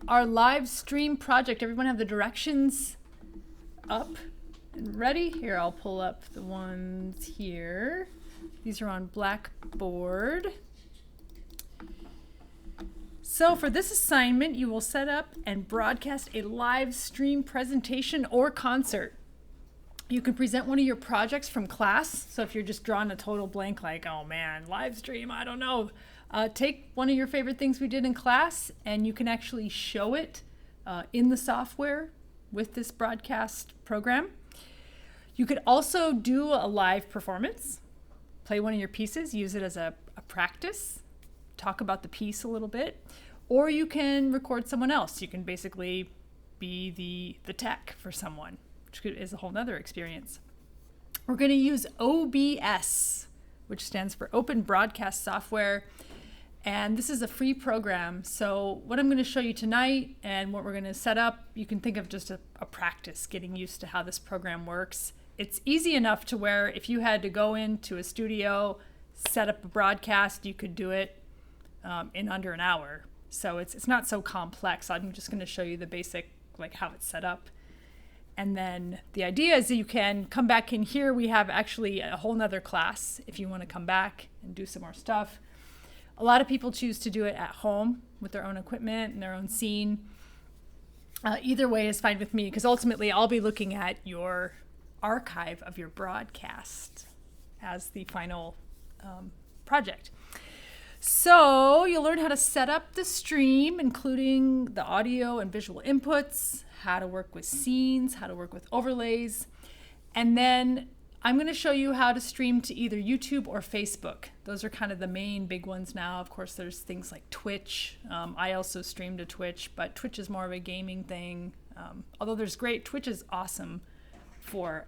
our live stream project. Everyone have the directions up and ready? Here, I'll pull up the ones here. These are on Blackboard. So for this assignment, you will set up and broadcast a live stream presentation or concert. You can present one of your projects from class. So if you're just drawing a total blank, like, oh man, live stream, I don't know. Take one of your favorite things we did in class, and you can actually show it in the software with this broadcast program. You could also do a live performance, play one of your pieces, use it as a practice, talk about the piece a little bit, or you can record someone else. You can basically be the tech for someone, which is a whole nother experience. We're going to use OBS, which stands for Open Broadcast Software. And this is a free program. So what I'm going to show you tonight and what we're going to set up, you can think of just a practice, getting used to how this program works. It's easy enough to where if you had to go into a studio, set up a broadcast, you could do it in under an hour. So it's not so complex. I'm just going to show you the basic, like how it's set up. And then the idea is that you can come back in here. We have actually a whole nother class if you want to come back and do some more stuff. A lot of people choose to do it at home with their own equipment and their own scene. Either way is fine with me, because ultimately I'll be looking at your archive of your broadcast as the final project. So you'll learn how to set up the stream, including the audio and visual inputs, how to work with scenes, how to work with overlays. And then I'm going to show you how to stream to either YouTube or Facebook. Those are kind of the main big ones now. Of course, there's things like Twitch. I also stream to Twitch, but Twitch is more of a gaming thing. Although Twitch is awesome for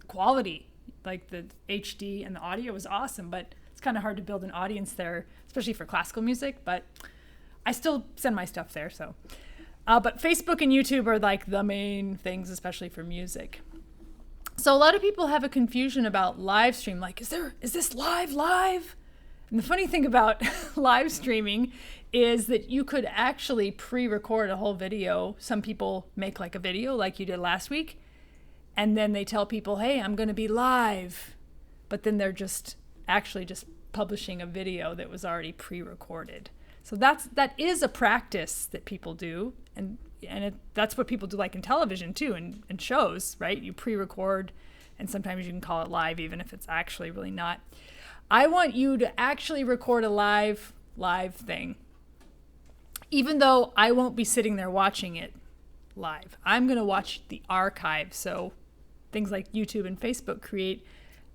quality. Like the HD and the audio is awesome, but it's kind of hard to build an audience there, especially for classical music, but I still send my stuff there. So, but Facebook and YouTube are like the main things, especially for music. So a lot of people have a confusion about live stream, like, is this live? And the funny thing about live streaming is that you could actually pre-record a whole video. Some people make like a video like you did last week, and then they tell people, hey, I'm going to be live. But then they're just publishing a video that was already pre-recorded. So that is a practice that people do, and that's what people do, like in television too, and shows, right? You pre-record, and sometimes you can call it live, even if it's actually really not. I want you to actually record a live thing, even though I won't be sitting there watching it live. I'm going to watch the archive. So things like YouTube and Facebook create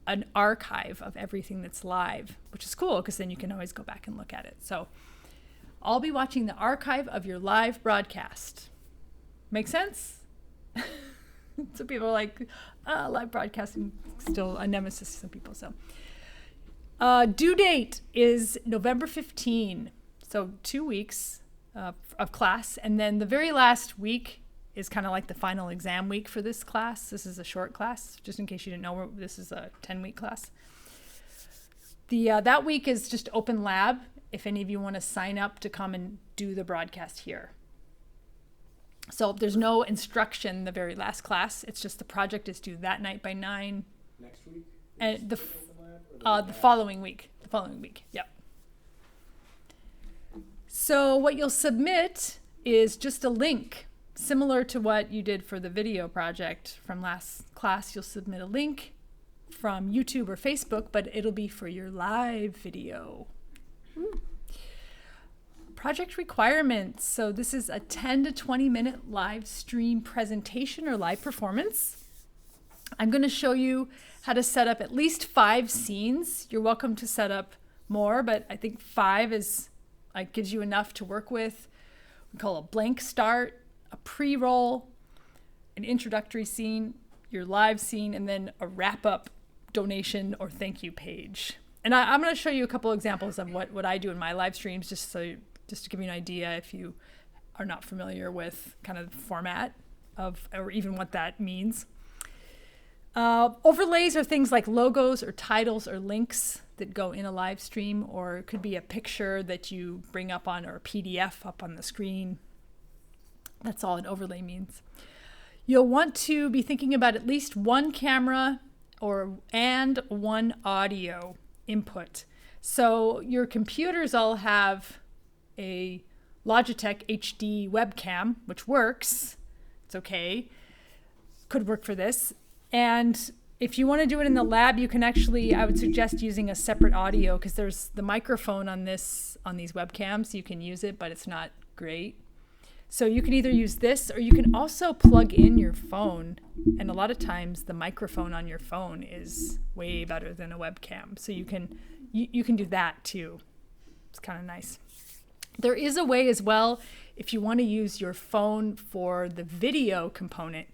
an archive of everything that's live, which is cool because then you can always go back and look at it. So I'll be watching the archive of your live broadcast. Make sense? So people are like, live broadcasting still a nemesis to some people. So due date is November 15. So 2 weeks of class. And then the very last week is kind of like the final exam week for this class. This is a short class, just in case you didn't know, this is a 10-week class. That week is just open lab, if any of you want to sign up to come and do the broadcast here. So there's no instruction in the very last class. It's just the project is due that night by 9. Next week? And the following week. The following week, yep. So what you'll submit is just a link. Similar to what you did for the video project from last class, you'll submit a link from YouTube or Facebook, but it'll be for your live video. Project requirements. So this is a 10 to 20 minute live stream presentation or live performance. I'm going to show you how to set up at least 5 scenes. You're welcome to set up more, but I think 5 gives you enough to work with. We call a blank start, a pre-roll, an introductory scene, your live scene, and then a wrap-up donation or thank you page. And I'm going to show you a couple examples of what I do in my live streams, just to give you an idea if you are not familiar with kind of the format of, or even what that means. Overlays are things like logos or titles or links that go in a live stream, or it could be a picture that you bring up on, or a PDF up on the screen. That's all an overlay means. You'll want to be thinking about at least one camera and one audio input. So your computers all have a Logitech HD webcam, which works. It's okay. Could work for this. And if you want to do it in the lab, you can actually, I would suggest using a separate audio because there's the microphone on these webcams. You can use it, but it's not great. So you can either use this or you can also plug in your phone. And a lot of times the microphone on your phone is way better than a webcam. So you can do that too. It's kind of nice. There is a way as well, if you want to use your phone for the video component,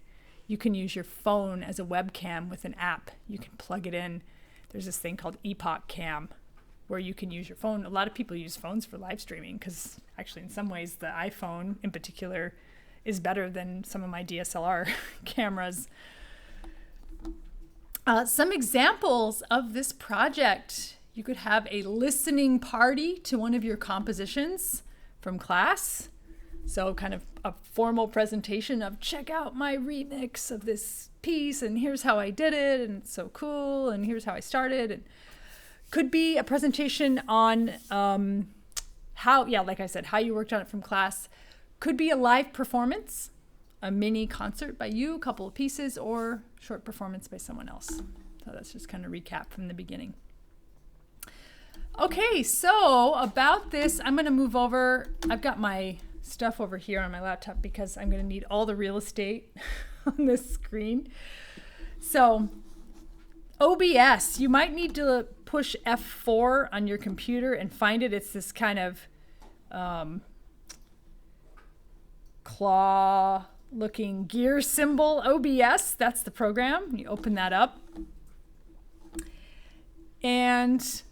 you can use your phone as a webcam with an app. You can plug it in. There's this thing called Epoch Cam where you can use your phone. A lot of people use phones for live streaming because actually in some ways the iPhone in particular is better than some of my DSLR cameras. Some examples of this project: you could have a listening party to one of your compositions from class. So kind of a formal presentation of check out my remix of this piece and here's how I did it and it's so cool and here's how I started. And could be a presentation on like I said, how you worked on it from class. Could be a live performance, a mini concert by you, a couple of pieces, or short performance by someone else. So that's just kind of recap from the beginning. Okay, so about this, I'm going to move over. I've got my stuff over here on my laptop because I'm going to need all the real estate on this screen. So OBS, you might need to push F4 on your computer and find it. It's this kind of claw looking gear symbol. OBS, that's the program. You open that up. And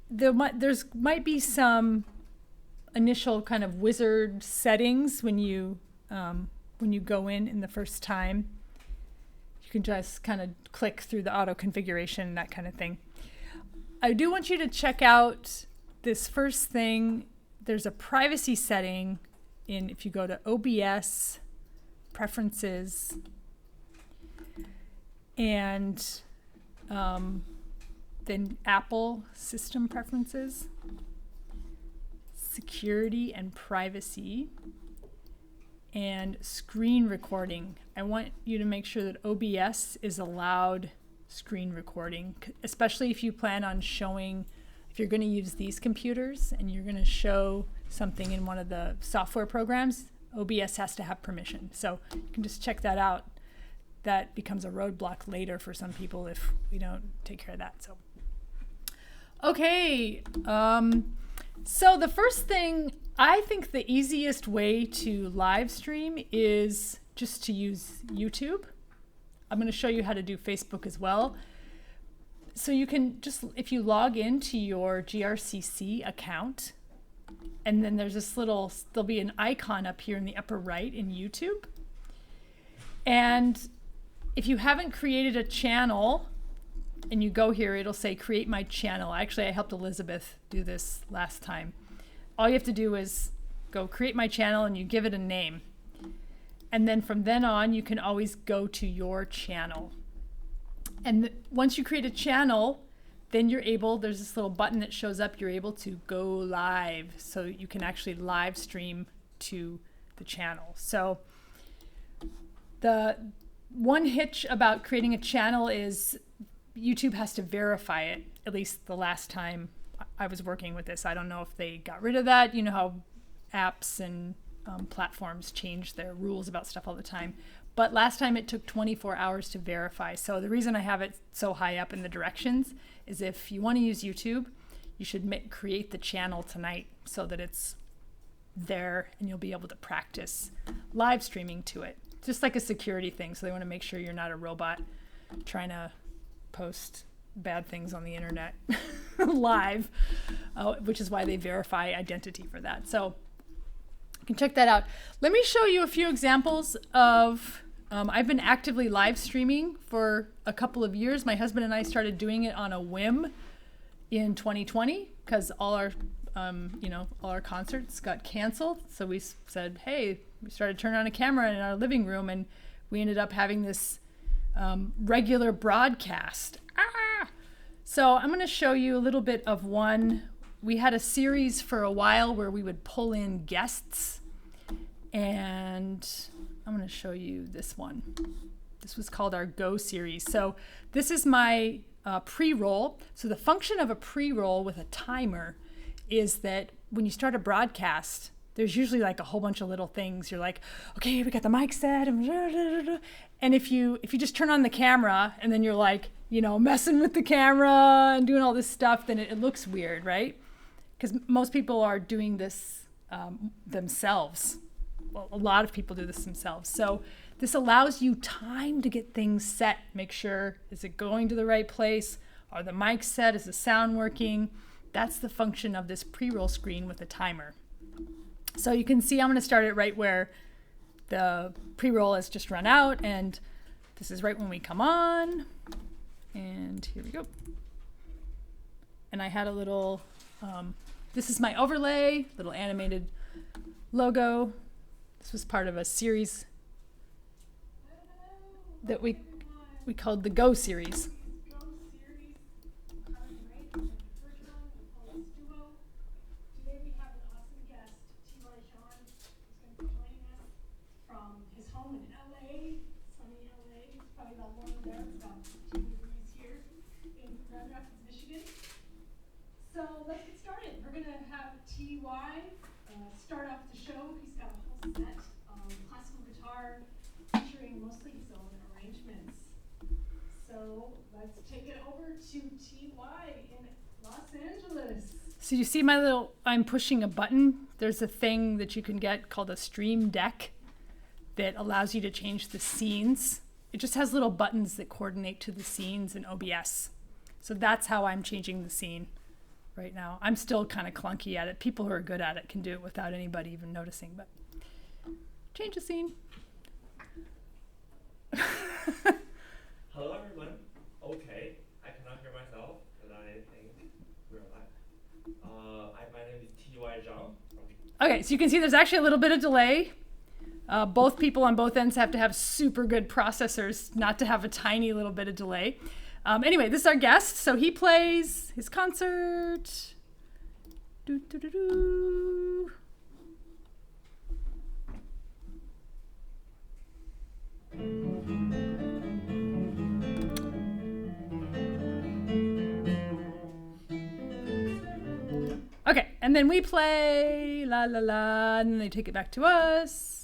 there might be some initial kind of wizard settings when you go in the first time. You can just kind of click through the auto configuration, that kind of thing. I do want you to check out this first thing. There's a privacy setting if you go to OBS preferences and then Apple system preferences, security and privacy, and screen recording. I want you to make sure that OBS is allowed screen recording, especially if you plan on showing, if you're going to use these computers and you're going to show something in one of the software programs, OBS has to have permission. So you can just check that out. That becomes a roadblock later for some people if we don't take care of that. So, okay. So the first thing, I think the easiest way to live stream is just to use YouTube. I'm going to show you how to do Facebook as well. So you can just, if you log into your GRCC account, and then there's this there'll be an icon up here in the upper right in YouTube. And if you haven't created a channel and you go here, it'll say create my channel. Actually, I helped Elizabeth do this last time. All you have to do is go create my channel and you give it a name. And then from then on, you can always go to your channel. And once you create a channel, then there's this little button that shows up, you're able to go live. So you can actually live stream to the channel. So the one hitch about creating a channel is YouTube has to verify it, at least the last time I was working with this. I don't know if they got rid of that. You know how apps and platforms change their rules about stuff all the time. But last time it took 24 hours to verify. So the reason I have it so high up in the directions is if you want to use YouTube, you should create the channel tonight so that it's there and you'll be able to practice live streaming to it. Just like a security thing. So they want to make sure you're not a robot trying to post bad things on the internet live, which is why they verify identity for that. So you can check that out. Let me show you a few examples of, I've been actively live streaming for a couple of years. My husband and I started doing it on a whim in 2020 because all our all our concerts got canceled. So we said, hey, we started turning on a camera in our living room, and we ended up having this regular broadcast. So I'm going to show you a little bit of one. We had a series for a while where we would pull in guests, and I'm going to show you this one. This was called our Go series. So this is my pre-roll. So the function of a pre-roll with a timer is that when you start a broadcast, there's usually like a whole bunch of little things. You're like, okay, we got the mic set, and if you just turn on the camera and then you're like, messing with the camera and doing all this stuff, then it looks weird, right? Because most people are doing this themselves. Well, a lot of people do this themselves. So this allows you time to get things set. Make sure, is it going to the right place? Are the mics set? Is the sound working? That's the function of this pre-roll screen with a timer. So you can see I'm going to start it right where the pre-roll has just run out, and this is right when we come on. And here we go. And I had a little, this is my overlay, little animated logo. This was part of a series that we called the Go series. So let's get started. We're going to have T.Y. Start off the show. He's got a whole set of classical guitar featuring mostly his own arrangements. So let's take it over to T.Y. in Los Angeles. So you see I'm pushing a button. There's a thing that you can get called a Stream Deck that allows you to change the scenes. It just has little buttons that coordinate to the scenes in OBS. So that's how I'm changing the scene right now. I'm still kind of clunky at it. People who are good at it can do it without anybody even noticing, but change the scene. Hello everyone. Okay, I cannot hear myself, but I think we're live. My name is T.Y. Zhang. Okay, so you can see there's actually a little bit of delay. Both people on both ends have to have super good processors not to have a tiny little bit of delay. Anyway, this is our guest. So he plays his concert. Doo, doo, doo, doo. Okay, and then we play la la la, and then they take it back to us.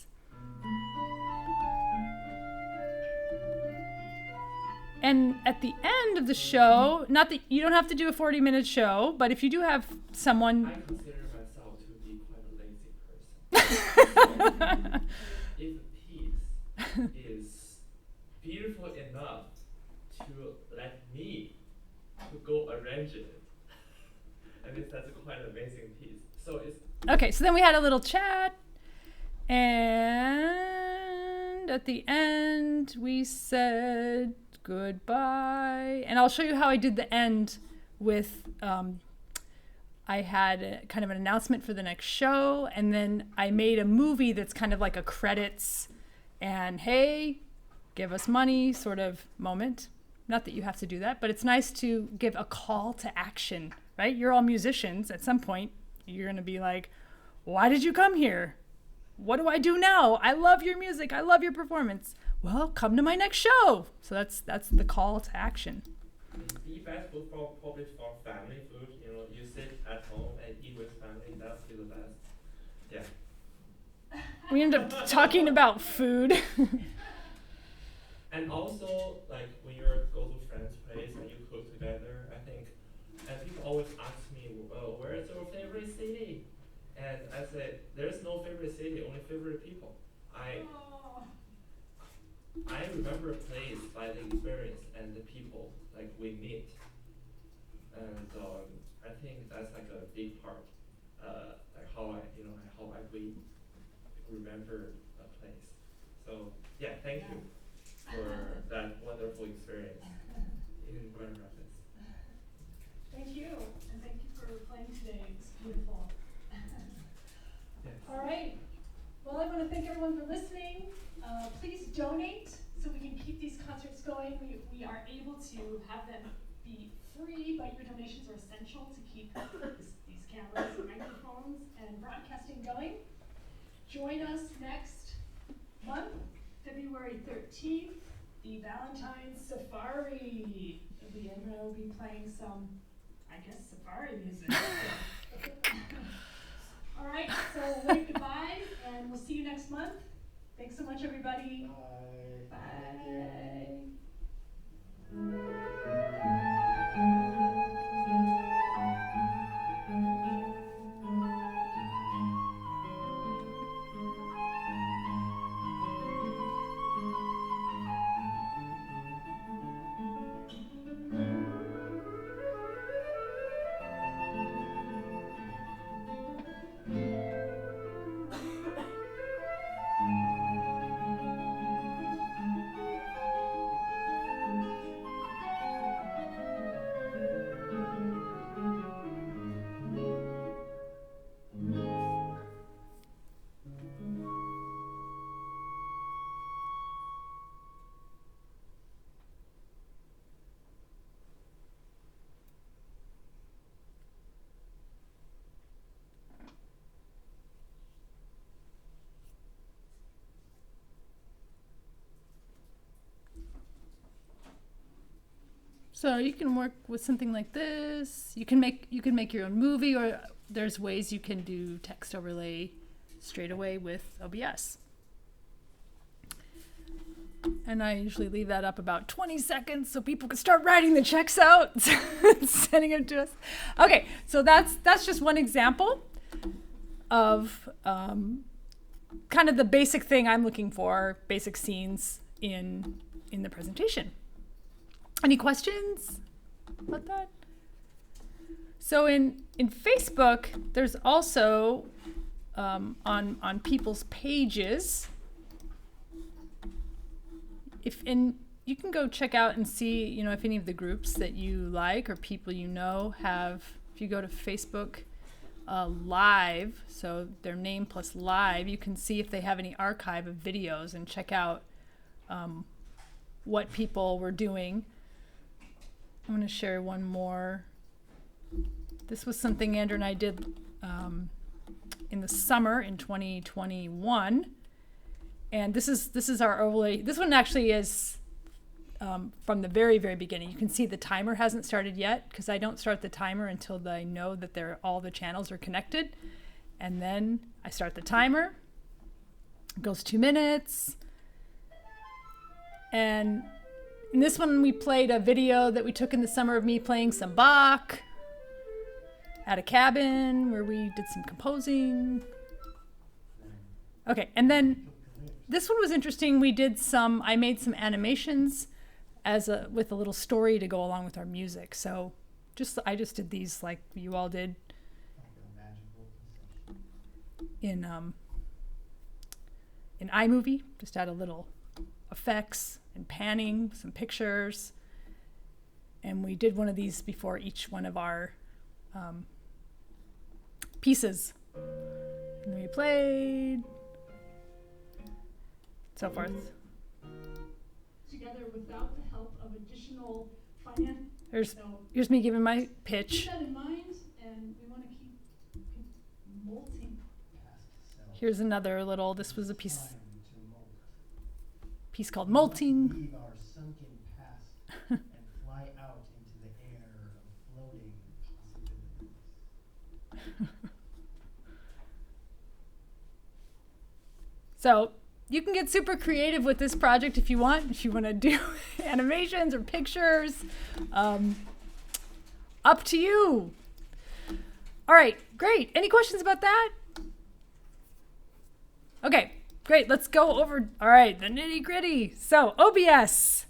And at the end of the show, not that you don't have to do a 40-minute show, but if you do have someone... I consider myself to be quite a lazy person. If a piece is beautiful enough to let me to go arrange it, I mean, that's quite an amazing piece. So it's... Okay, so then we had a little chat, and at the end we said goodbye. And I'll show you how I did the end with, I had kind of an announcement for the next show, and then I made a movie that's kind of like a credits and hey, give us money sort of moment. Not that you have to do that, but it's nice to give a call to action, right? You're all musicians. At some point, you're going to be like, why did you come here? What do I do now? I love your music. I love your performance. Well, come to my next show. So that's the call to action. The best food probably for family food. You sit at home and eat with family. That's the best. Yeah. We end up talking about food. And also, like when you go to friends' place and you cook together, I think, and people always ask me, where is your favorite city? And I say, there's no favorite city, only favorite people. I remember a place by the experience and the people like we meet, and I think that's like a big part, like how we remember a place. So yeah, thank you for that wonderful experience in Grand Rapids. Thank you, and thank you for playing today. It's beautiful. donate so we can keep these concerts going. We are able to have them be free, but your donations are essential to keep these cameras and microphones and broadcasting going. Join us next month, February 13th, the Valentine's Safari. Leandra will be playing some, I guess, safari music. All right, so we'll wave goodbye, and we'll see you next month. Thanks so much, everybody. Bye. Bye. So you can work with something like this. You can make your own movie, or there's ways you can do text overlay straight away with OBS. And I usually leave that up about 20 seconds so people can start writing the checks out, sending them to us. Okay, so that's just one example of kind of the basic thing I'm looking for, basic scenes in the presentation. Any questions about that? So in Facebook, there's also on people's pages. You can go check out and see, if any of the groups that you like or people you know have. If you go to Facebook Live, so their name plus live, you can see if they have any archive of videos and check out what people were doing. I'm going to share one more. This was something Andrew and I did in the summer in 2021. And this is our overlay. This one actually is from the very, very beginning. You can see the timer hasn't started yet because I don't start the timer until I know that all the channels are connected. And then I start the timer. It goes 2 minutes. And in this one, we played a video that we took in the summer of me playing some Bach at a cabin where we did some composing. Okay, and then this one was interesting. I made some animations with a little story to go along with our music. So I just did these like you all did in iMovie. Just add a little effects and panning, some pictures. And we did one of these before each one of our pieces. And we played, so forth. Together without the help of additional finance. Here's me giving my pitch. Keep that in mind, and we want to keep molting. Here's another this was a piece called Molting. Leave our sunken past and fly out into the air of floating possibilities. So you can get super creative with this project if you want. If you want to do animations or pictures, up to you. All right, great. Any questions about that? Okay, great. Let's go over, all right, the nitty gritty. So OBS.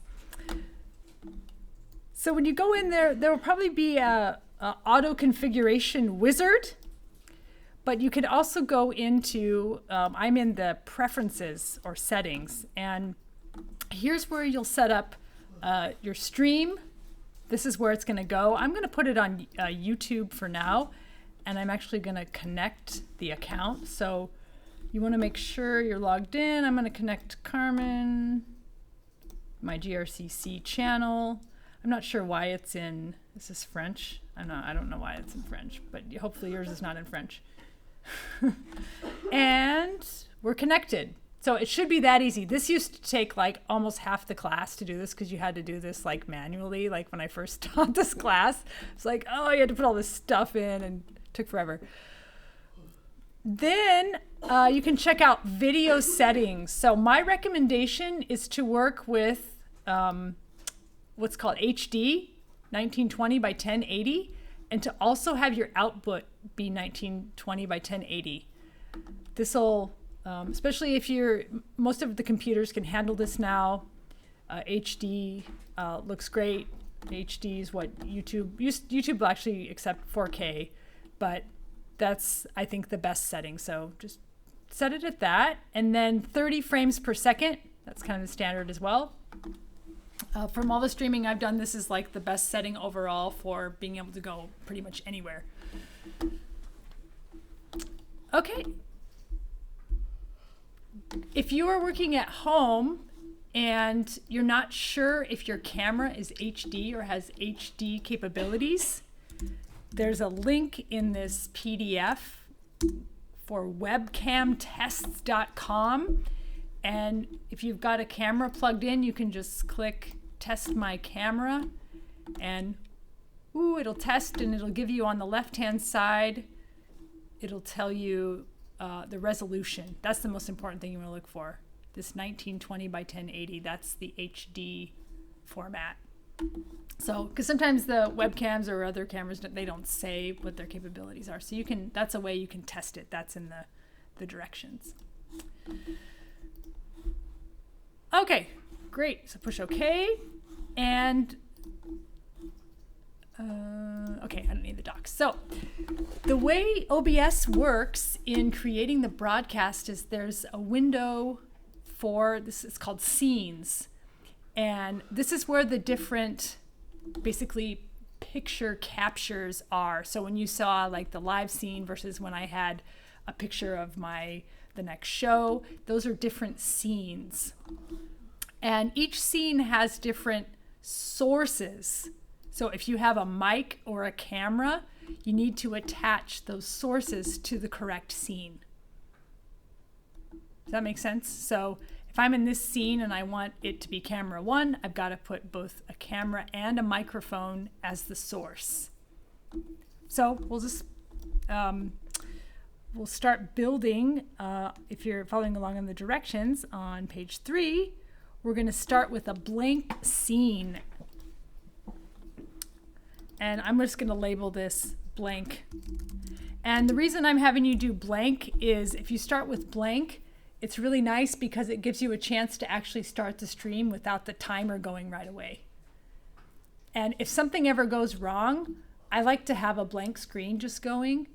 So when you go in there will probably be a auto configuration wizard. But you can also go into, I'm in the preferences or settings, and here's where you'll set up your stream. This is where it's going to go. I'm going to put it on YouTube for now, and I'm actually going to connect the account. So You want to make sure you're logged in. I'm going to connect Carmen, my GRCC channel. I'm not sure why it's in, is this French? I don't know why it's in French, but hopefully yours is not in French. And we're connected. So it should be that easy. This used to take like almost half the class to do this because you had to do this like manually. Like when I first taught this class, it's like, oh, you had to put all this stuff in and it took forever. Then you can check out video settings. So my recommendation is to work with what's called HD, 1920 by 1080, and to also have your output be 1920 by 1080. This'll, especially if most of the computers can handle this now. HD looks great. HD is what YouTube will actually accept 4K, but that's, I think, the best setting. So just set it at that. And then 30 frames per second, that's kind of the standard as well. From all the streaming I've done, this is like the best setting overall for being able to go pretty much anywhere. Okay. If you are working at home and you're not sure if your camera is HD or has HD capabilities, there's a link in this PDF for webcamtests.com. And if you've got a camera plugged in, you can just click test my camera and it'll test, and it'll give you on the left-hand side, it'll tell you the resolution. That's the most important thing you want to look for. This 1920 by 1080, that's the HD format. So, because sometimes the webcams or other cameras, they don't say what their capabilities are. So that's a way you can test it. That's in the directions. Okay, great. So push OK. And, okay, I don't need the docs. So the way OBS works in creating the broadcast is there's a window for this. It's called scenes. And this is where the different, basically, picture captures are. So when you saw like the live scene versus when I had a picture of the next show, those are different scenes. And each scene has different sources. So if you have a mic or a camera, you need to attach those sources to the correct scene. Does that make sense? So if I'm in this scene and I want it to be camera 1, I've got to put both a camera and a microphone as the source. So we'll just, we'll start building. If you're following along on the directions on page 3, we're going to start with a blank scene. And I'm just going to label this blank. And the reason I'm having you do blank is if you start with blank, it's really nice because it gives you a chance to actually start the stream without the timer going right away. And if something ever goes wrong, I like to have a blank screen just going,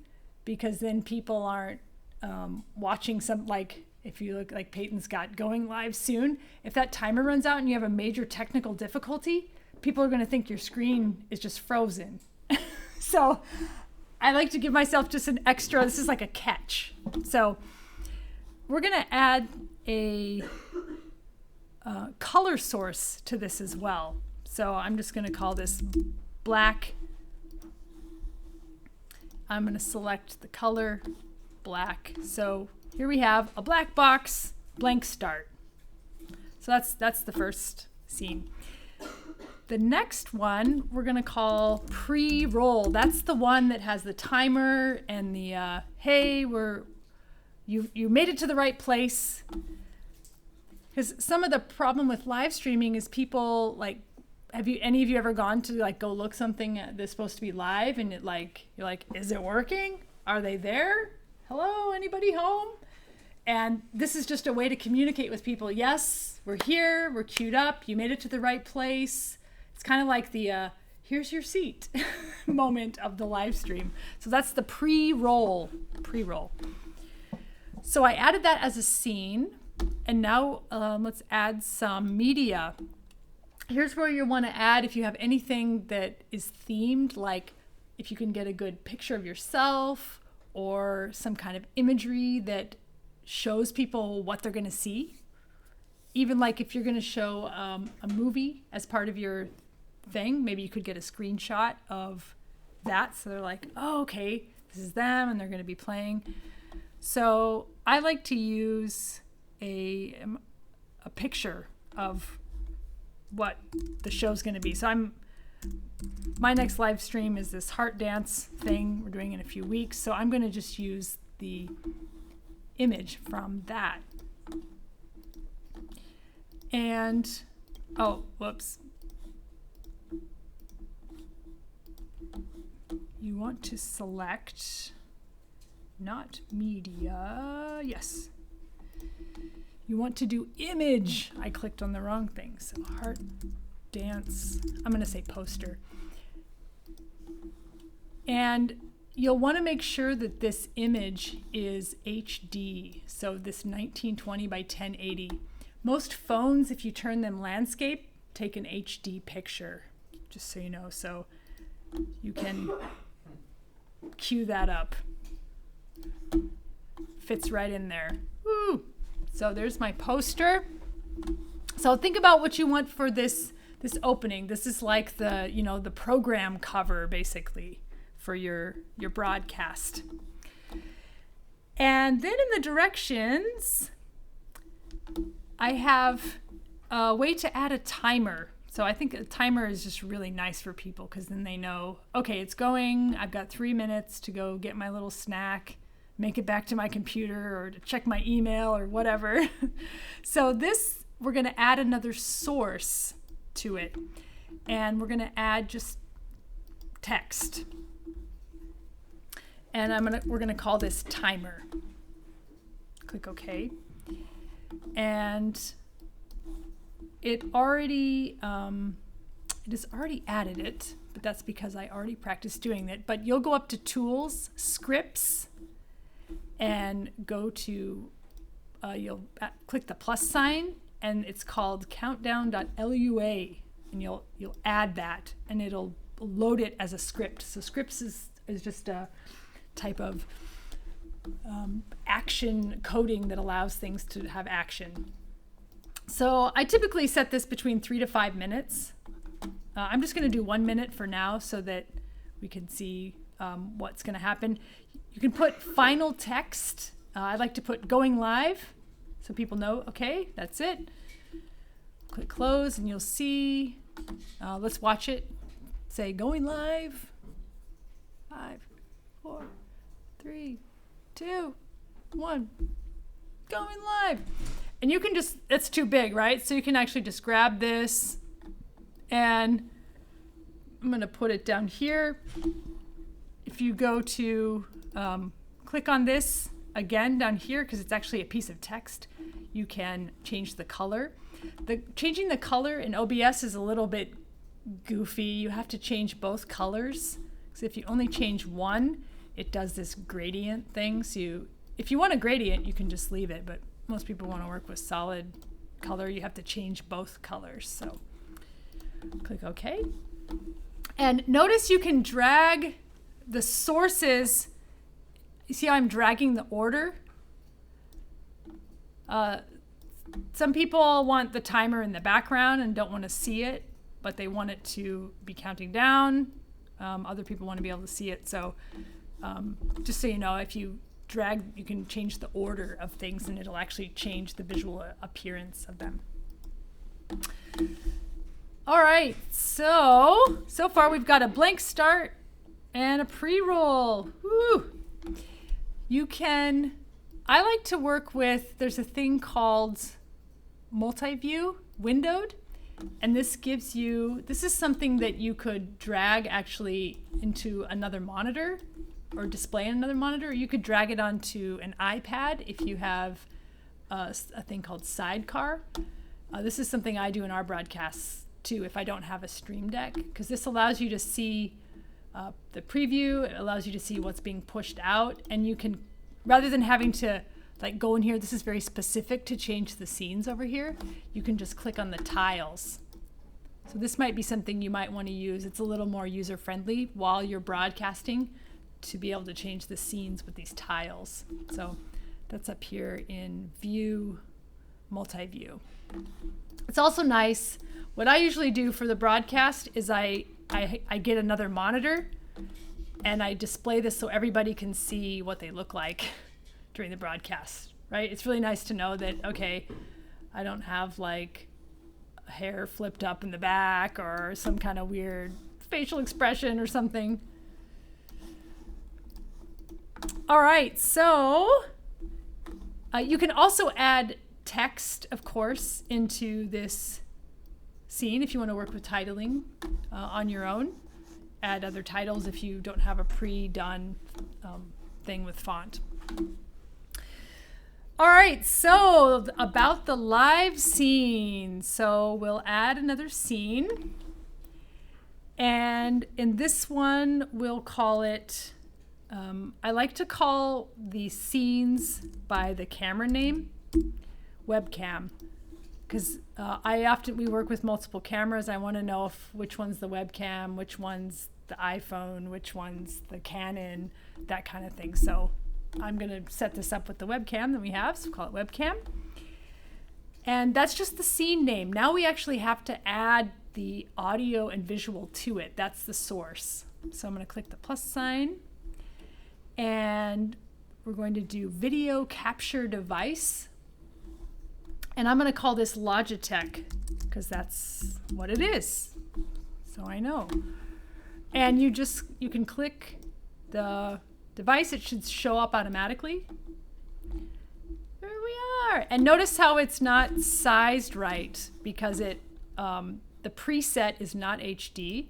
because then people aren't watching some, like if you look like Peyton's got going live soon, if that timer runs out and you have a major technical difficulty, people are going to think your screen is just frozen. So I like to give myself just an extra, this is like a catch. So we're going to add a color source to this as well. So I'm just going to call this black. I'm going to select the color black. So here we have a black box, blank start. So that's the first scene. The next one we're going to call pre-roll. That's the one that has the timer and the hey, you made it to the right place. Because some of the problem with live streaming is people like, any of you ever gone to like go look something that's supposed to be live and you're like, is it working? Are they there? Hello, anybody home? And this is just a way to communicate with people. Yes, we're here, we're queued up, you made it to the right place. It's kind of like the here's your seat moment of the live stream. So that's the pre-roll. So I added that as a scene, and now let's add some media. Here's where you want to add, if you have anything that is themed, like if you can get a good picture of yourself or some kind of imagery that shows people what they're going to see. Even like if you're going to show a movie as part of your thing, maybe you could get a screenshot of that. So they're like, oh, okay, this is them and they're going to be playing. So I like to use a picture of what the show's going to be. So my next live stream is this heart dance thing we're doing in a few weeks. So I'm going to just use the image from that. And, oh, whoops. You want to select, not media, yes. You want to do image. I clicked on the wrong thing. So heart dance, I'm going to say poster. And you'll want to make sure that this image is HD. So this 1920 by 1080. Most phones, if you turn them landscape, take an HD picture, just so you know. So you can cue that up. Fits right in there. Woo! So there's my poster. So think about what you want for this opening. This is like the, the program cover basically for your broadcast. And then in the directions, I have a way to add a timer. So I think a timer is just really nice for people because then they know, okay, it's going. I've got 3 minutes to go get my little snack, make it back to my computer or to check my email or whatever. So this, we're going to add another source to it. And we're going to add just text. And we're going to call this timer. Click OK. And it has already added it, but that's because I already practiced doing it. But you'll go up to Tools, Scripts, and go to, you'll click the plus sign, and it's called countdown.lua, and you'll add that, and it'll load it as a script. So scripts is just a type of action coding that allows things to have action. So I typically set this between 3 to 5 minutes. I'm just going to do 1 minute for now so that we can see what's going to happen. You can put final text. I like to put going live so people know, okay, that's it. Click close and you'll see. Let's watch it. Say going live. 5, 4, 3, 2, 1. Going live. And you can just, it's too big, right? So you can actually just grab this and I'm going to put it down here. If you go to click on this again down here, because it's actually a piece of text, you can change the color. Changing the color in OBS is a little bit goofy. You have to change both colors. So if you only change one, it does this gradient thing. So if you want a gradient, you can just leave it, but most people want to work with solid color. You have to change both colors. So click OK. And notice you can drag the sources. You see how I'm dragging the order? Some people want the timer in the background and don't want to see it, but they want it to be counting down. Other people want to be able to see it. So just so you know, if you drag, you can change the order of things and it'll actually change the visual appearance of them. All right, so far we've got a blank start and a pre-roll. Woo! I like to work with, there's a thing called multi-view windowed, and this is something that you could drag actually into another monitor or display in another monitor. You could drag it onto an iPad if you have a thing called Sidecar. This is something I do in our broadcasts too if I don't have a Stream Deck, because this allows you to see the preview. It allows you to see what's being pushed out, and you can, rather than having to like go in here, this is very specific to change the scenes over here, you can just click on the tiles. So this might be something you might want to use. It's a little more user-friendly while you're broadcasting, to be able to change the scenes with these tiles. So That's up here in View, Multi-View. It's also nice. What I usually do for the broadcast is I get another monitor and I display this so everybody can see what they look like during the broadcast, right? It's really nice to know that, okay, I don't have like hair flipped up in the back or some kind of weird facial expression or something. All right, so you can also add text, of course, into this scene if you want to work with titling on your own. Add other titles if you don't have a pre-done thing with font. All right, so about the live scene. So we'll add another scene. And in this one, we'll call it, I like to call the scenes by the camera name, webcam. Because we work with multiple cameras. I want to know which one's the webcam, which one's the iPhone, which one's the Canon, that kind of thing. So I'm going to set this up with the webcam that we have, so call it webcam. And that's just the scene name. Now we actually have to add the audio and visual to it. That's the source. So I'm going to click the plus sign. And we're going to do video capture device. And I'm going to call this Logitech because that's what it is. So I know. And you can click the device. It should show up automatically. There we are. And notice how it's not sized right because the preset is not HD,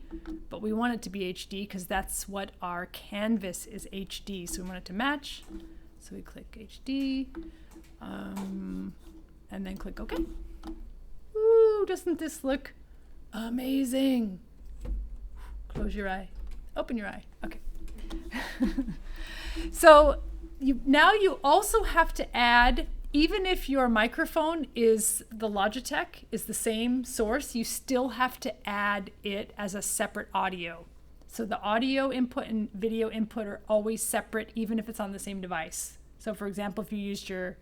but we want it to be HD because that's what our canvas is, HD. So we want it to match. So we click HD. And then click OK. Ooh, doesn't this look amazing? Close your eye. Open your eye. Okay. So now you also have to add, even if your microphone is the Logitech, is the same source, you still have to add it as a separate audio. So the audio input and video input are always separate, even if it's on the same device. So for example, if you used your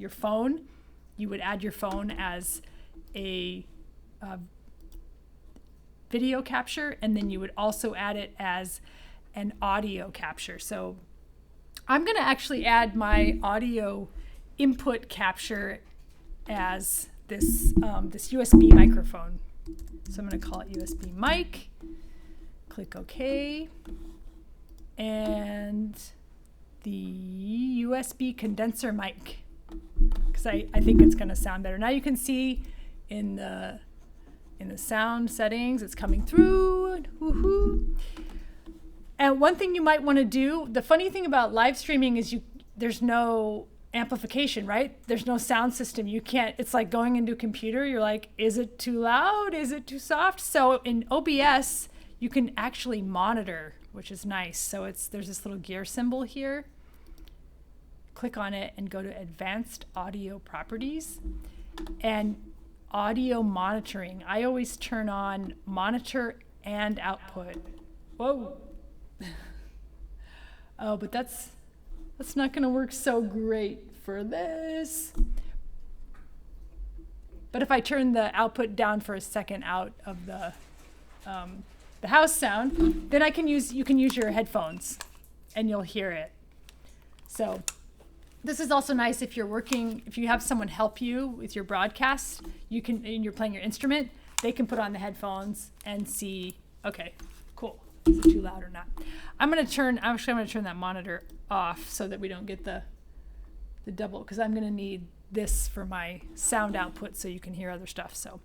phone, you would add your phone as a video capture, and then you would also add it as an audio capture. So I'm going to actually add my audio input capture as this USB microphone. So I'm going to call it USB mic. Click OK. And the USB condenser mic, because I think it's going to sound better. Now you can see in the sound settings it's coming through. Woohoo! And one thing you might want to do, the funny thing about live streaming is there's no amplification, right? There's no sound system. You can't, it's like going into a computer. You're like, is it too loud? Is it too soft? So in OBS, you can actually monitor, which is nice. So there's this little gear symbol here. Click on it and go to Advanced Audio Properties and Audio Monitoring. I always turn on Monitor and Output. Whoa. Oh, but that's not going to work so great for this. But if I turn the output down for a second out of the house sound, then you can use your headphones and you'll hear it. So this is also nice if you have someone help you with your broadcast, and you're playing your instrument, they can put on the headphones and see, okay, cool. Is it too loud or not? I'm going to turn that monitor off so that we don't get the double, because I'm going to need this for my sound output so you can hear other stuff. So,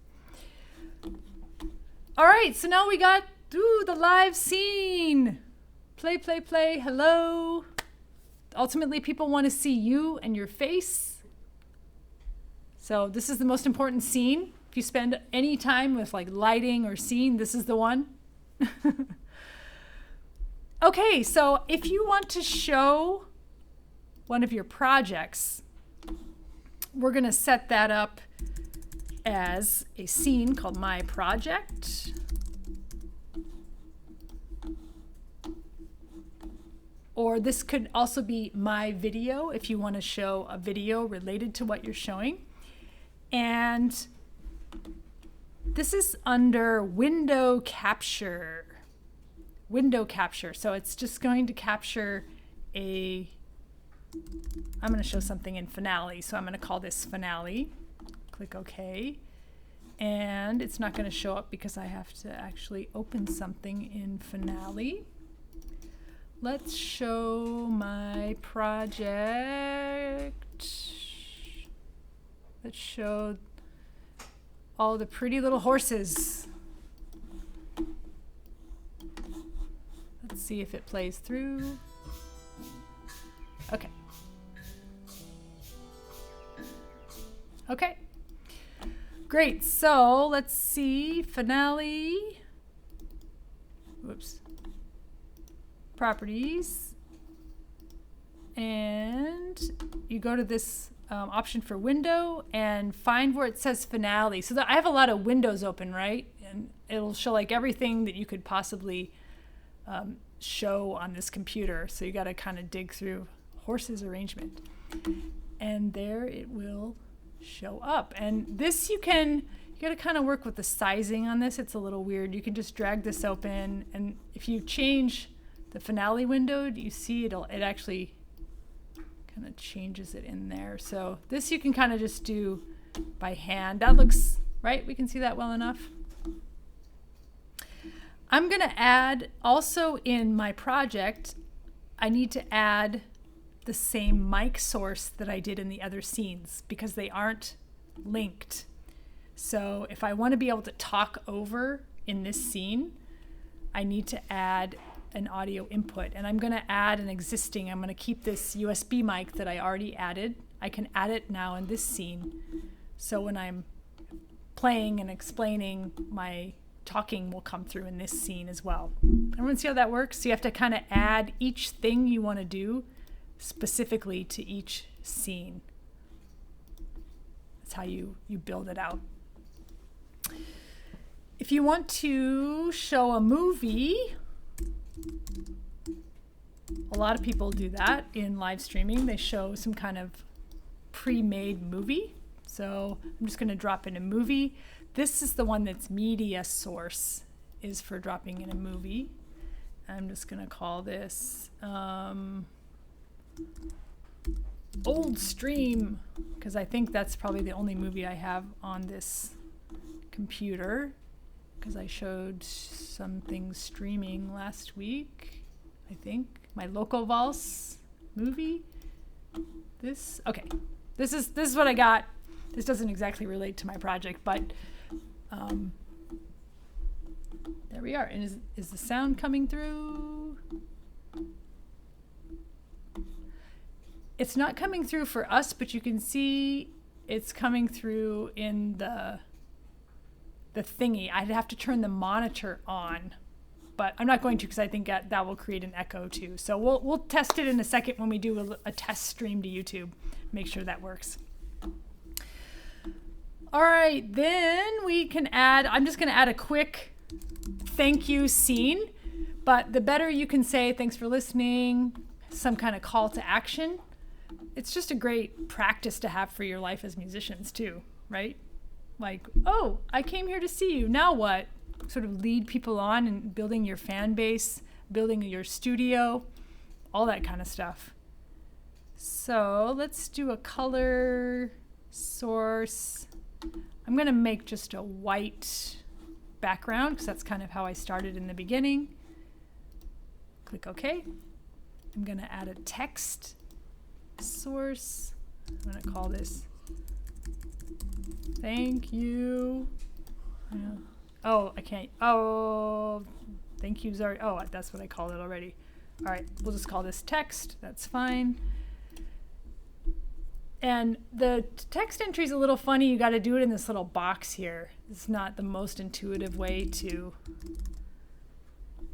all right, so now we got the live scene. Play, play, play. Hello. Ultimately, people want to see you and your face. So this is the most important scene. If you spend any time with like lighting or scene, this is the one. Okay, so if you want to show one of your projects, we're going to set that up as a scene called My Project. or this could also be my video if you want to show a video related to what you're showing. And this is under window capture. Window capture. So it's just going to capture I'm going to show something in Finale. So I'm going to call this Finale. Click OK. And it's not going to show up because I have to actually open something in Finale. Let's show my project. Let's show all the pretty little horses. Let's see if it plays through. Okay. Okay. Great. So let's see. Finale. Whoops. Properties. And you go to this option for window and find where it says Finale. So I have a lot of windows open, right? And it'll show like everything that you could possibly show on this computer. So you got to kind of dig through horses arrangement. And there it will show up. And this you got to kind of work with the sizing on this. It's a little weird. You can just drag this open, and if you change the Finale window, you see it actually kind of changes it in there. So this you can kind of just do by hand. That looks right. We can see that well enough. I'm going to add also in my project, I need to add the same mic source that I did in the other scenes because they aren't linked. So if I want to be able to talk over in this scene, I need to add an audio input, and I'm going to add I'm going to keep this USB mic that I already added. I can add it now in this scene. So when I'm playing and explaining, my talking will come through in this scene as well. Everyone see how that works? So you have to kind of add each thing you want to do specifically to each scene. That's how you build it out. If you want to show a movie, a lot of people do that in live streaming. They show some kind of pre-made movie. So I'm just going to drop in a movie. This is the one that's media source, is for dropping in a movie. I'm just going to call this Old Stream, because I think that's probably the only movie I have on this computer, because I showed some things streaming last week. I think my Local Valse movie. Okay. This is what I got. This doesn't exactly relate to my project, but there we are. And is the sound coming through? It's not coming through for us, but you can see it's coming through in the thingy. I'd have to turn the monitor on, but I'm not going to because I think that will create an echo too. So we'll test it in a second when we do a test stream to YouTube. Make sure that works. All right, then we can add, I'm just going to add a quick thank you scene, but the better you can say thanks for listening, some kind of call to action. It's just a great practice to have for your life as musicians too, right? Like, oh, I came here to see you. Now what? Sort of lead people on and building your fan base, building your studio, all that kind of stuff. So let's do a color source. I'm going to make just a white background because that's kind of how I started in the beginning. Click OK. I'm going to add a text source. I'm going to call this thank you. Oh, I can't. Oh, thank you's already. Oh, that's what I called it already. All right, we'll just call this text. That's fine. And the text entry is a little funny. You got to do it in this little box here. It's not the most intuitive way to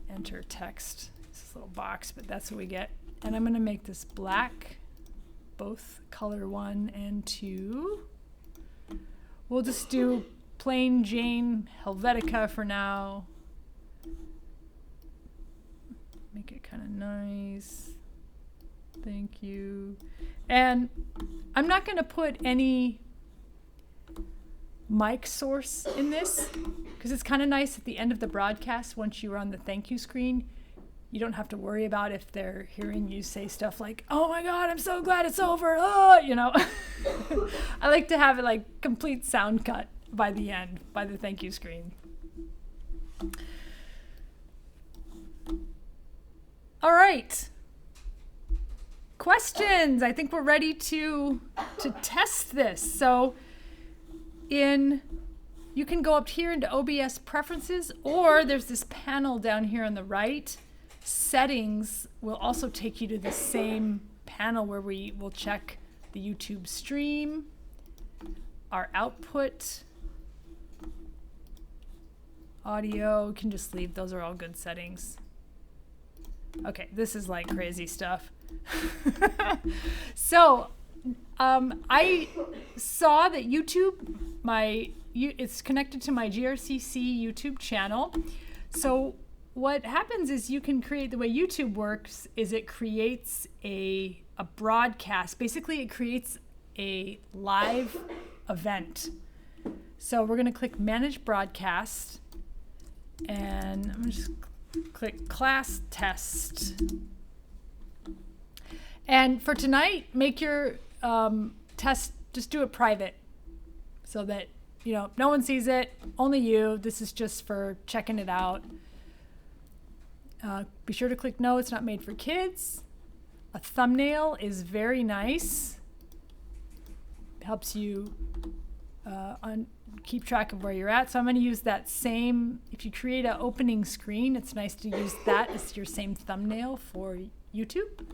enter text. It's this little box, but that's what we get. And I'm going to make this black, both color 1 and 2. We'll just do plain Jane Helvetica for now. Make it kind of nice. Thank you. And I'm not going to put any mic source in this because it's kind of nice at the end of the broadcast, once you're on the thank you screen, you don't have to worry about if they're hearing you say stuff like, oh my God, I'm so glad it's over. Oh, you know, I like to have it like complete sound cut by the end, by the thank you screen. All right. Questions. I think we're ready to test this. So you can go up here into OBS preferences, or there's this panel down here on the right. Settings will also take you to the same panel where we will check the YouTube stream, our output, audio. You can just leave. Those are all good settings. Okay, this is like crazy stuff. So I saw that YouTube, it's connected to my GRCC YouTube channel. So what happens is you can create, the way YouTube works is it creates a broadcast. Basically, it creates a live event. So we're going to click Manage Broadcast, and I'm going to just click Class Test. And for tonight, make your test, just do it private so that, you know, no one sees it, only you. This is just for checking it out. Be sure to click no, it's not made for kids. A thumbnail is very nice. It helps you keep track of where you're at. So I'm going to use that same, if you create an opening screen, it's nice to use that as your same thumbnail for YouTube.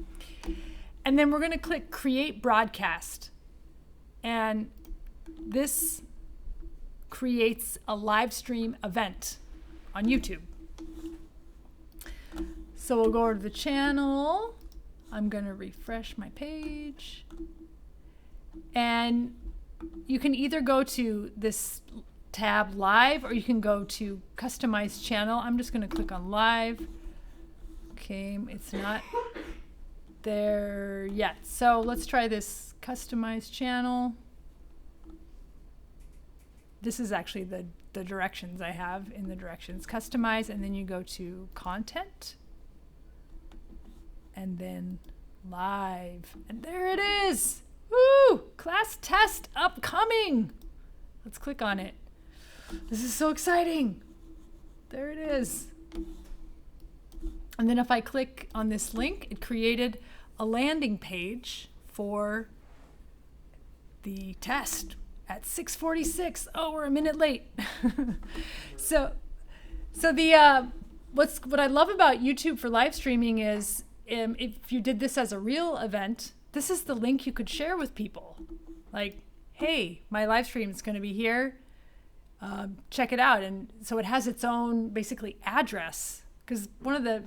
And then we're going to click Create Broadcast. And this creates a live stream event on YouTube. So we'll go over to the channel. I'm going to refresh my page. And you can either go to this tab Live, or you can go to Customize Channel. I'm just going to click on Live. Okay, it's not there yet. So let's try this Customize Channel. This is actually the directions I have in the directions. Customize, and then you go to Content, and then Live. And there it is! Woo! Class test upcoming! Let's click on it. This is so exciting! There it is. And then if I click on this link, it created a landing page for the test at 6:46. Oh, we're a minute late. So the what I love about YouTube for live streaming is if you did this as a real event, this is the link you could share with people. Like, hey, my live stream is going to be here. Check it out. And so it has its own basically address, because one of the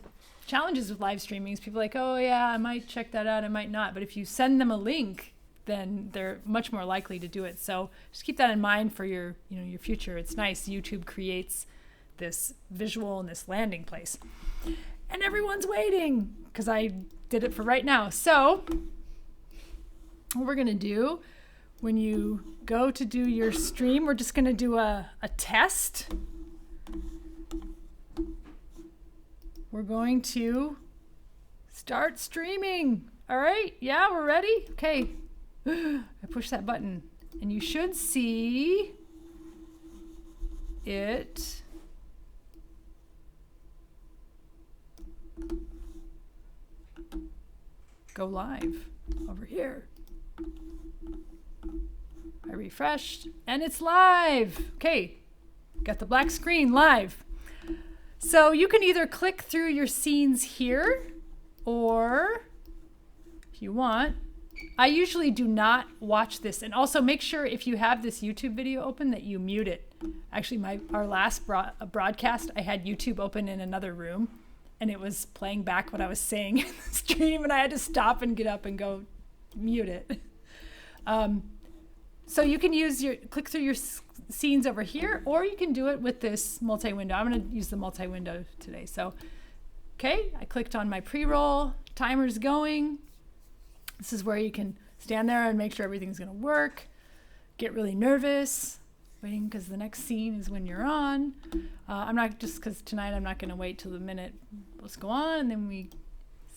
challenges with live streaming is people are like, oh yeah, I might check that out, I might not. But if you send them a link, then they're much more likely to do it. So just keep that in mind for your future. It's nice. YouTube creates this visual and this landing place. And everyone's waiting because I did it for right now. So what we're going to do, when you go to do your stream, we're just going to do a test. We're going to start streaming. All right. Yeah, we're ready. Okay. I push that button and you should see it go live over here. I refreshed and it's live. Okay. Got the black screen live. So you can either click through your scenes here, or if you want, I usually do not watch this. And also make sure if you have this YouTube video open that you mute it. Actually, our last broadcast, I had YouTube open in another room and it was playing back what I was saying in the stream, and I had to stop and get up and go mute it. So you can click through your scenes over here, or you can do it with this multi-window. I'm going to use the multi-window today. So, okay, I clicked on my pre-roll, timer's going. This is where you can stand there and make sure everything's going to work. Get really nervous, waiting because the next scene is when you're on. I'm not, just because tonight I'm not going to wait till the minute, let's go on, and then we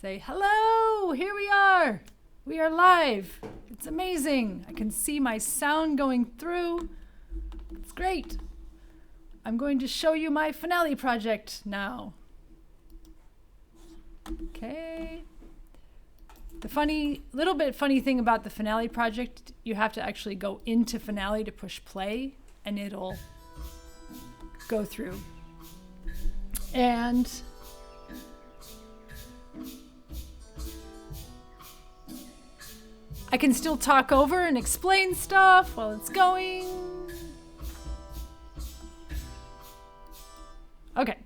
say, hello, here we are. We are live. It's amazing. I can see my sound going through. It's great. I'm going to show you my finale project now. Okay. The little bit funny thing about the finale project, you have to actually go into finale to push play, and it'll go through. And I can still talk over and explain stuff while it's going. Okay,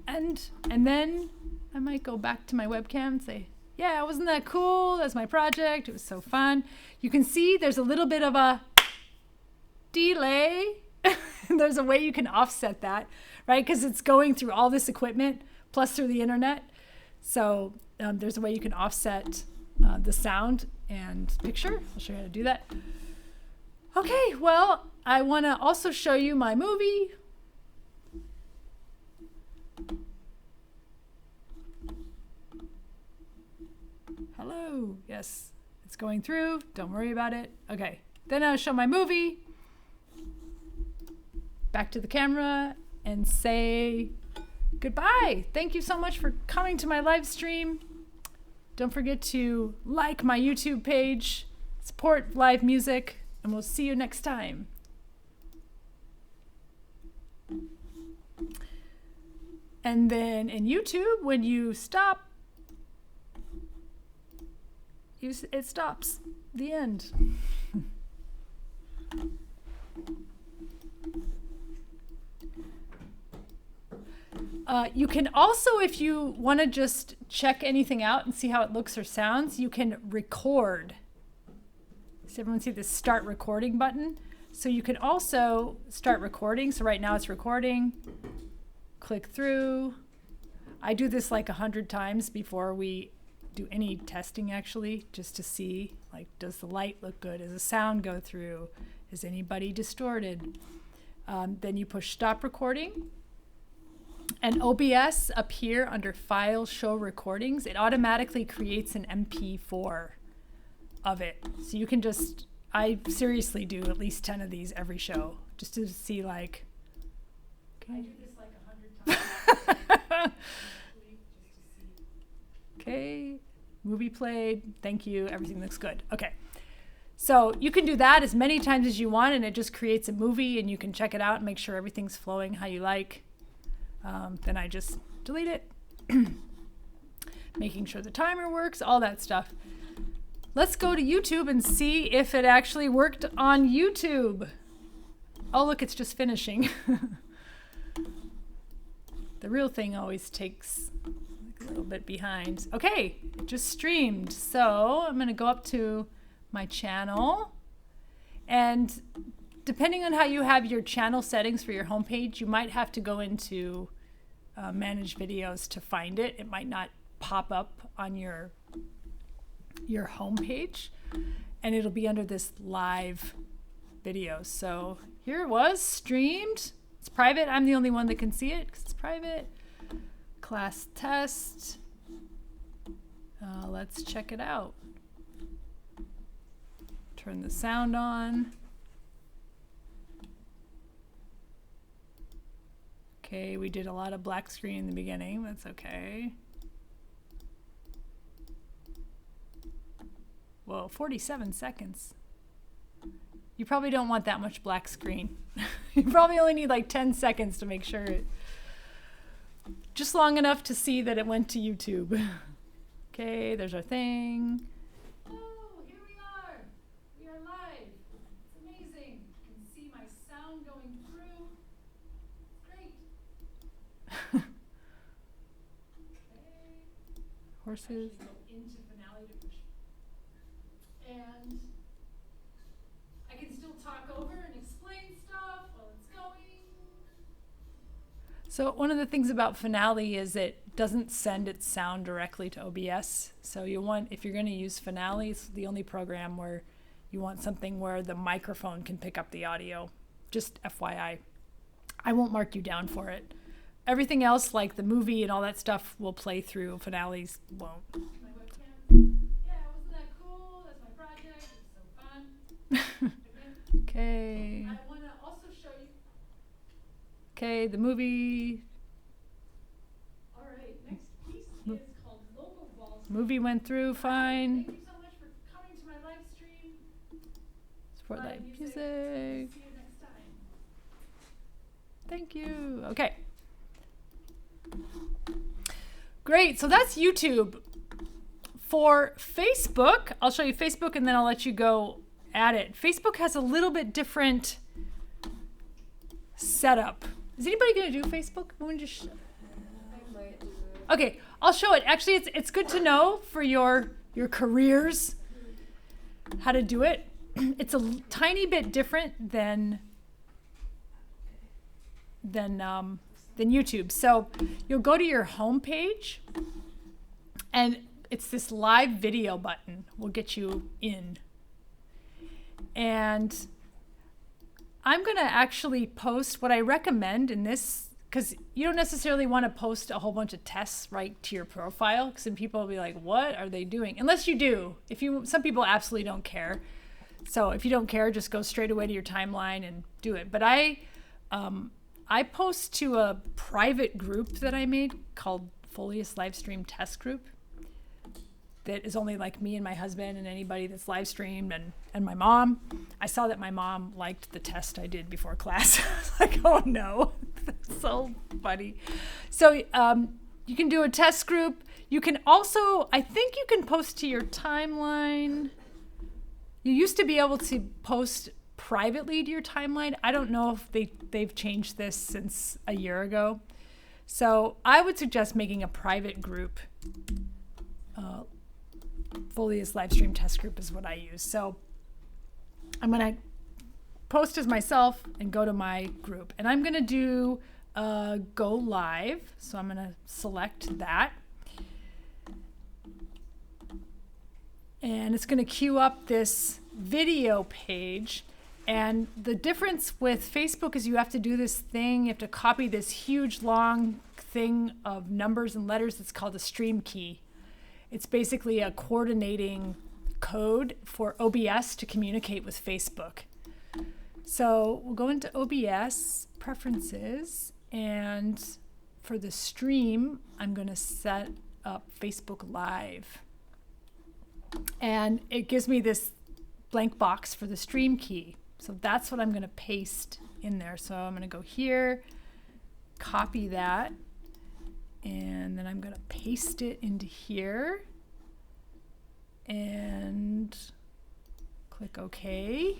and then I might go back to my webcam and say, yeah, wasn't that cool? That's my project. It was so fun. You can see there's a little bit of a delay. There's a way you can offset that, right? Because it's going through all this equipment plus through the internet. So there's a way you can offset the sound and picture. I'll show you how to do that. Okay, well, I want to also show you my movie. Hello. Yes, it's going through. Don't worry about it. Okay, then I'll show my movie. Back to the camera and say goodbye. Thank you so much for coming to my live stream. Don't forget to like my YouTube page, support live music, and we'll see you next time. And then in YouTube, when you stop, it stops. The end. You can also, if you want to just check anything out and see how it looks or sounds, you can record. Does everyone see this start recording button? So you can also start recording. So right now it's recording. Click through. I do this like 100 times before we do any testing, actually, just to see, like, does the light look good? Does the sound go through? Is anybody distorted? Then you push stop recording. And OBS up here under File Show Recordings, it automatically creates an MP4 of it. So you can just, I seriously do at least 10 of these every show, just to see, like, okay. I do this like 100 times. Okay, movie played, thank you, everything looks good. Okay, so you can do that as many times as you want, and it just creates a movie, and you can check it out and make sure everything's flowing how you like. Then I just delete it, making sure the timer works, all that stuff. Let's go to YouTube and see if it actually worked on YouTube. Oh, look, it's just finishing. The real thing always takes a little bit behind. Okay, it just streamed. So I'm going to go up to my channel, and depending on how you have your channel settings for your homepage, you might have to go into manage videos to find it. It might not pop up on your homepage, and it'll be under this live video. So here it was streamed. It's private. I'm the only one that can see it because it's private. Class test. Let's check it out. Turn the sound on. Okay, we did a lot of black screen in the beginning. That's okay. Whoa, 47 seconds. You probably don't want that much black screen. You probably only need like 10 seconds to make sure it, just long enough to see that it went to YouTube. Okay, there's our thing. Oh, here we are. We are live. It's amazing. You can see my sound going through. Great. Okay. Horses. Go into finale to push. And I can still talk over and explain stuff while it's going. So one of the things about finale is it It doesn't send its sound directly to OBS. So you want, if you're going to use Finale, it's the only program where you want something where the microphone can pick up the audio. Just FYI. I won't mark you down for it. Everything else, like the movie and all that stuff, will play through. Finale's won't. My webcam. Yeah, wasn't that cool? That's my project. It's so fun. Okay. I want to also show you. Okay, the movie. All right, next piece is called Local Balls. Movie went through fine. Thank you so much for coming to my live stream. Support live music. See you next time. Thank you. Okay. Great. So that's YouTube. For Facebook, I'll show you Facebook and then I'll let you go at it. Facebook has a little bit different setup. Is anybody going to do Facebook? I want to just okay, I'll show it. Actually, it's good to know for your careers how to do it. It's a tiny bit different than YouTube. So you'll go to your home page and it's this live video button will get you in. And I'm going to actually post what I recommend in this, because you don't necessarily want to post a whole bunch of tests right to your profile, because then people will be like, what are they doing? Unless you do. Some people absolutely don't care. So if you don't care, just go straight away to your timeline and do it. But I post to a private group that I made called Folius Livestream Test Group. That is only like me and my husband and anybody that's live streamed and my mom. I saw that my mom liked the test I did before class. I was like, oh no, that's so funny. So you can do a test group. You can also, I think you can post to your timeline. You used to be able to post privately to your timeline. I don't know if they've changed this since a year ago. So I would suggest making a private group. Folius Livestream Test Group is what I use. So I'm going to post as myself and go to my group. And I'm going to do go live. So I'm going to select that. And it's going to queue up this video page. And the difference with Facebook is you have to do this thing. You have to copy this huge long thing of numbers and letters that's called a stream key. It's basically a coordinating code for OBS to communicate with Facebook. So we'll go into OBS preferences, and for the stream, I'm going to set up Facebook Live. And it gives me this blank box for the stream key. So that's what I'm going to paste in there. So I'm going to go here, copy that, and then I'm going to paste it into here and click OK.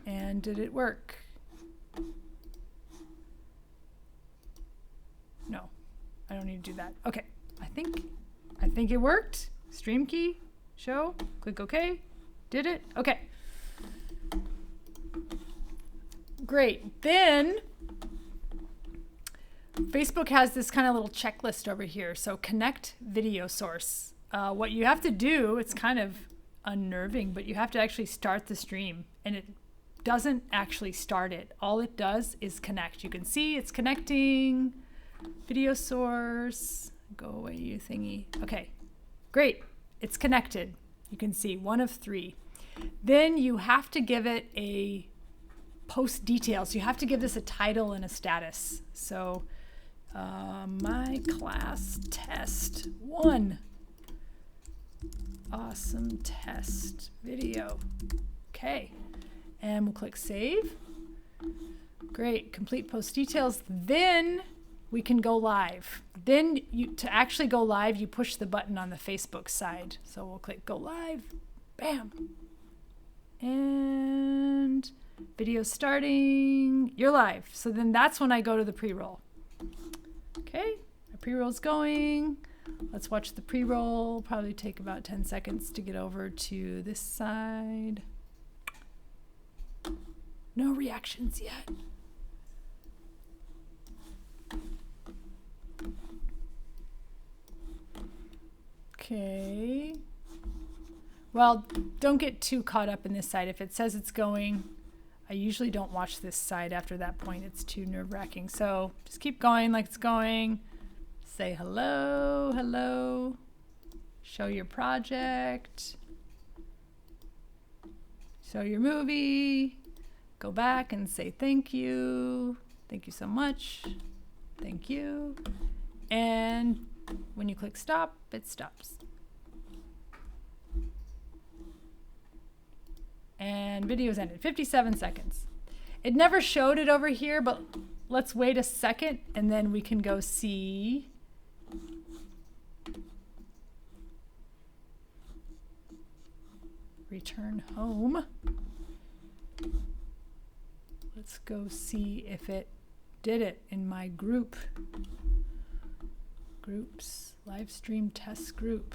And did it work? No, I don't need to do that. Okay, I think it worked. Stream key, show, click OK. Did it? Okay. Great. Then Facebook has this kind of little checklist over here. So connect video source. What you have to do, it's kind of unnerving, but you have to actually start the stream, and it doesn't actually start it. All it does is connect. You can see it's connecting. Video source. Go away, you thingy. Okay, great. It's connected. You can see 1 of 3. Then you have to give it a post details. You have to give this a title and a status. So my class test 1. Awesome test video. Okay. And we'll click save. Great. Complete post details. Then we can go live. Then to actually go live, you push the button on the Facebook side. So we'll click go live. Bam. And video starting. You're live. So then that's when I go to the pre-roll. Okay. The pre-roll's going. Let's watch the pre-roll. Probably take about 10 seconds to get over to this side. No reactions yet. Okay. Well, don't get too caught up in this side. If it says it's going, I usually don't watch this side after that point. It's too nerve-wracking. So just keep going like it's going. Say hello, hello. Show your project. Show your movie. Go back and say thank you. Thank you so much. Thank you. And when you click stop, it stops. And video's ended. 57 seconds. It never showed it over here, but let's wait a second and then we can go see. Return home. Let's go see if it did it in my group. Groups, live stream test group.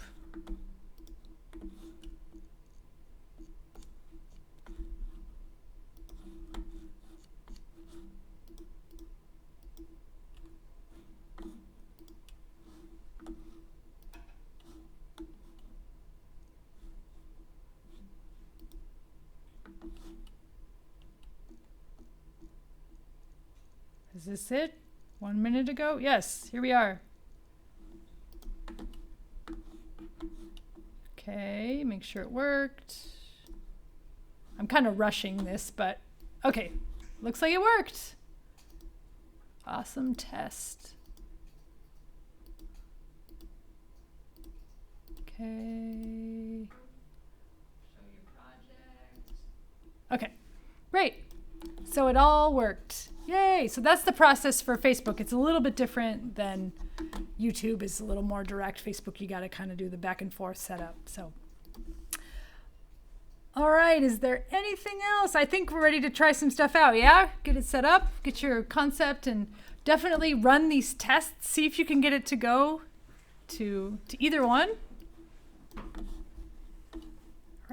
Is this it? 1 minute ago? Yes, here we are. Okay, make sure it worked. I'm kind of rushing this, but okay. Looks like it worked. Awesome test. Okay. Show your project. Okay, great. So it all worked. Yay! So that's the process for Facebook. It's a little bit different than YouTube. Is a little more direct. Facebook, you got to kind of do the back and forth setup. So, all right. Is there anything else? I think we're ready to try some stuff out. Yeah, get it set up, get your concept, and definitely run these tests. See if you can get it to go to either one.